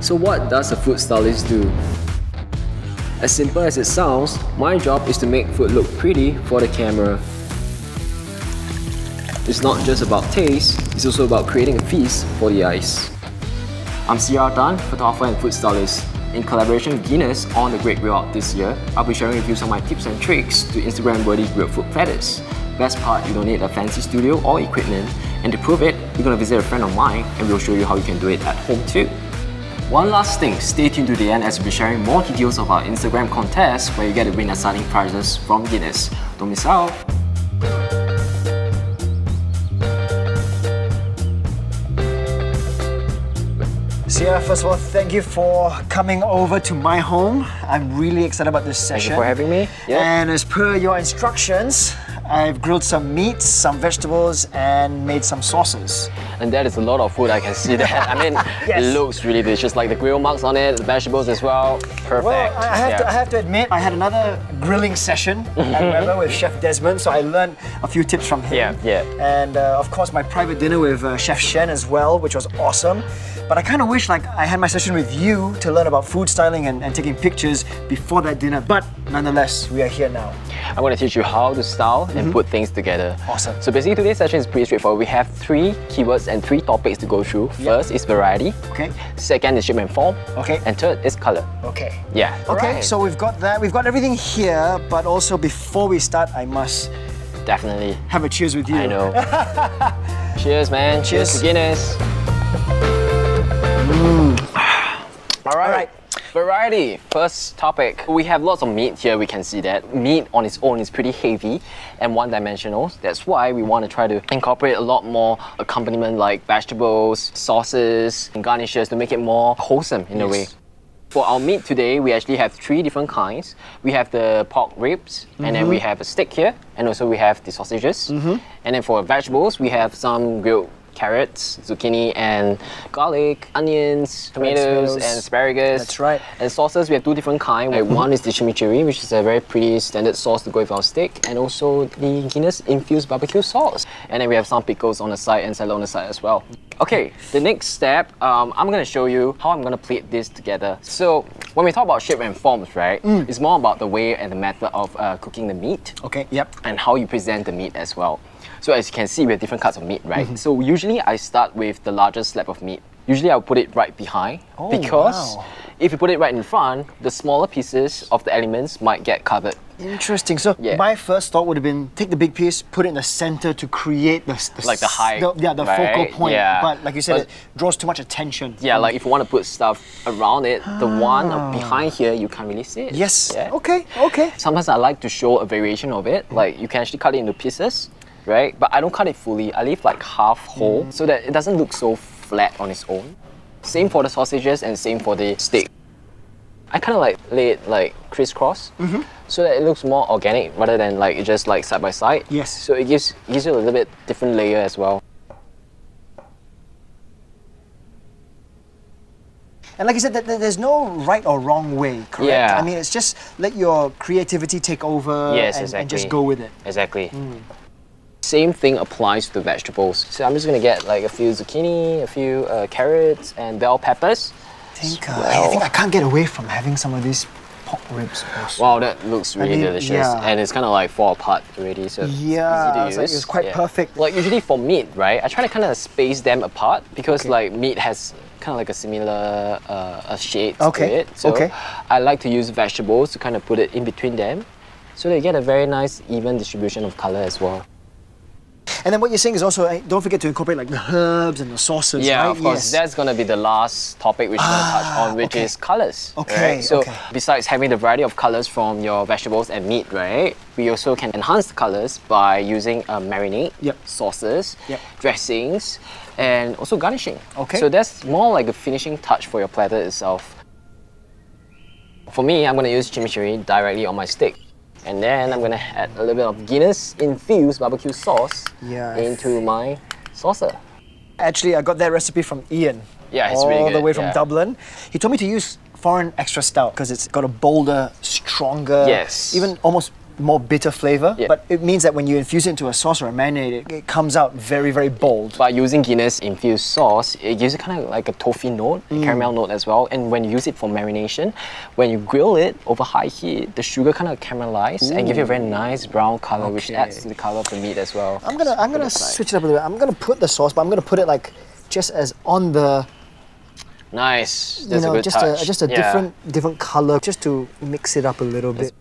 So what does a food stylist do? As simple as it sounds, my job is to make food look pretty for the camera. It's not just about taste, it's also about creating a feast for the eyes. I'm CR Tan, photographer and food stylist. In collaboration with Guinness on the Great Grill Out this year, I'll be sharing with you some of my tips and tricks to Instagram-worthy grilled food platters. Best part, you don't need a fancy studio or equipment, and to prove it, we're going to visit a friend of mine and we'll show you how you can do it at home too. One last thing, stay tuned to the end as we'll be sharing more details of our Instagram contest where you get to win exciting prizes from Guinness. Don't miss out! Sierra, first of all, thank you for coming over to my home. I'm really excited about this session. Thank you for having me. Yep. And as per your instructions, I've grilled some meats, some vegetables, and made some sauces. And that is a lot of food, I can see that. I mean, yes. It looks really delicious, like the grill marks on it, the vegetables as well. Perfect. Well, I have to admit, I had another grilling session at Weber with Chef Desmond, so I learned a few tips from him. Yeah. And of course, my private dinner with Chef Shen as well, which was awesome. But I kind of wish like I had my session with you to learn about food styling and taking pictures before that dinner. But nonetheless, we are here now. I'm going to teach you how to style and put things together. Awesome. So basically today's session is pretty straightforward. We have 3 keywords and 3 topics to go through. First is variety. Okay. Second is shape and form. Okay. And third is color. Okay. Yeah. Okay, right. so we've got that. We've got everything here, but also before we start, I must definitely have a cheers with you. I know. Cheers, man. Cheers to Guinness. All right. Variety, first topic. We have lots of meat here, we can see that. Meat on its own is pretty heavy and one-dimensional. That's why we want to try to incorporate a lot more accompaniment like vegetables, sauces, and garnishes to make it more wholesome in a way. For our meat today, we actually have 3 different kinds. We have the pork ribs, and then we have a steak here, and also we have the sausages. And then for vegetables, we have some grilled carrots, zucchini and garlic, onions, tomatoes and asparagus. That's right. And sauces, we have 2 different kinds. One is the chimichurri, which is a very pretty standard sauce to go with our steak, and also the Guinness infused barbecue sauce. And then we have some pickles on the side and salad on the side as well. Okay, the next step, I'm going to show you how I'm going to plate this together. So when we talk about shape and forms, right, it's more about the way and the method of cooking the meat. Okay, yep. And how you present the meat as well. So as you can see, we have different cuts of meat, right? So usually I start with the largest slab of meat. Usually I'll put it right behind because if you put it right in front, the smaller pieces of the elements might get covered. Interesting. So my first thought would have been take the big piece, put it in the center to create the like the height, the right? focal point. Yeah. But like you said, it draws too much attention. Yeah, like if you want to put stuff around it, the one behind here, you can't really see it. Yes. Yeah? Okay. Sometimes I like to show a variation of it. Like you can actually cut it into pieces, right? But I don't cut it fully. I leave like half whole so that it doesn't look so flat on its own. Same for the sausages and same for the steak. I kind of like lay it like crisscross so that it looks more organic rather than like just like side by side. Yes. So it gives you a little bit different layer as well. And like you said, there's no right or wrong way, correct? Yeah. I mean, it's just let your creativity take over and just go with it. Exactly. Same thing applies to the vegetables. So I'm just going to get like a few zucchini, a few carrots and bell peppers. I think I can't get away from having some of these pork ribs also. Wow, that looks really delicious. And it's kind of like fall apart already, so easy to use. It's quite perfect. Like usually for meat, right, I try to kind of space them apart because like meat has kind of like a similar shade to it. So I like to use vegetables to kind of put it in between them so they get a very nice even distribution of color as well. And then what you're saying is also, don't forget to incorporate like the herbs and the sauces, right? Yeah, of course. That's going to be the last topic which we're going to touch on, which is colors. Right? So besides having the variety of colors from your vegetables and meat, right, we also can enhance the colors by using marinade, sauces, dressings, and also garnishing. So that's more like a finishing touch for your platter itself. For me, I'm going to use chimichurri directly on my steak. And then I'm going to add a little bit of Guinness infused barbecue sauce into my saucer. Actually, I got that recipe from Ian. Yeah, it's really good. All the way from Dublin. He told me to use foreign extra stout because it's got a bolder, stronger, even almost more bitter flavor, Yeah. but it means that when you infuse it into a sauce or a marinade, it comes out very, very bold. By using Guinness infused sauce, it gives it kind of like a toffee note, a caramel note as well. And when you use it for marination, when you grill it over high heat, the sugar kind of caramelizes and give you a very nice brown color, which adds to the color of the meat as well. I'm gonna switch it up a little bit. I'm gonna put the sauce, but I'm gonna put it like just as on the, Nice. That's a good just touch. just a different color, just to mix it up a little bit.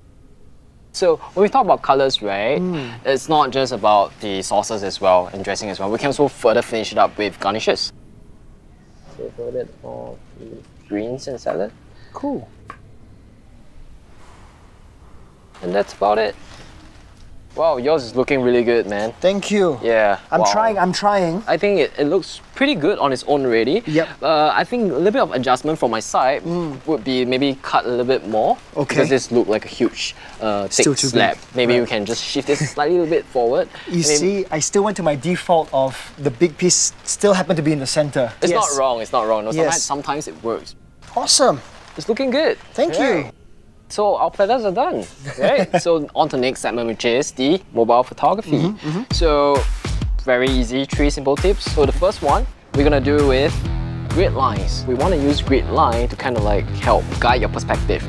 So when we talk about colors, right, it's not just about the sauces as well and dressing as well. We can also further finish it up with garnishes. So a little bit of greens and salad. Cool. And that's about it. Wow, yours is looking really good, man. Thank you. Yeah. I'm trying. I think it looks pretty good on its own already. Yep. I think a little bit of adjustment from my side would be maybe cut a little bit more. Okay. Because this looked like a huge Still thick too slab. big. Maybe Right. you can just shift this slightly a little bit forward. You see, I still went to my default of the big piece still happened to be in the center. It's not wrong, it's not wrong. No, Yes. sometimes it works. Awesome. It's looking good. Thank you. So our platters are done, right? So on to the next segment, which is the mobile photography. So very easy, 3 simple tips. So the first one, we're gonna do with grid lines. We want to use grid line to kind of like help guide your perspective.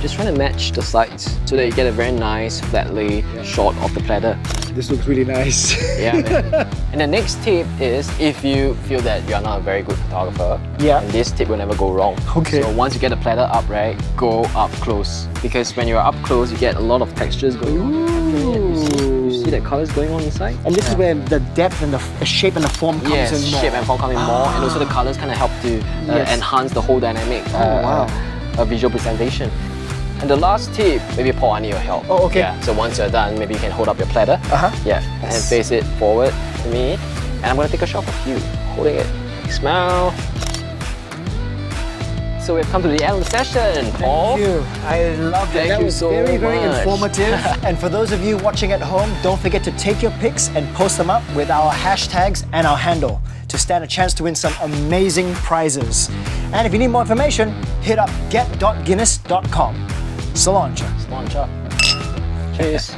Just trying to match the sides so that you get a very nice flat lay shot of the platter. This looks really nice. Yeah, man. And the next tip is if you feel that you're not a very good photographer, and this tip will never go wrong. Okay. So once you get the platter up, right, go up close. Because when you're up close, you get a lot of textures going on. You see that colors going on inside? And this is where the depth and the shape and the form comes Yes, in more. shape and form come in more, and also the colors kind of help to enhance the whole dynamic visual presentation. And the last tip, maybe Paul, I need your help. Oh, okay. Yeah, so once you're done, maybe you can hold up your platter. Yeah, and Yes. face it forward to me. And I'm gonna take a shot of you, holding it. Smile. So we've come to the end of the session, Paul. Thank you. I love it. Thank That you was so very, very much. informative. And for those of you watching at home, don't forget to take your pics and post them up with our hashtags and our handle to stand a chance to win some amazing prizes. And if you need more information, hit up get.guinness.com. Cilantro. Cilantro. Cheers.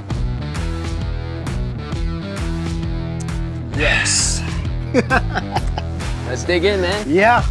Yes. Let's dig in, man. Yeah.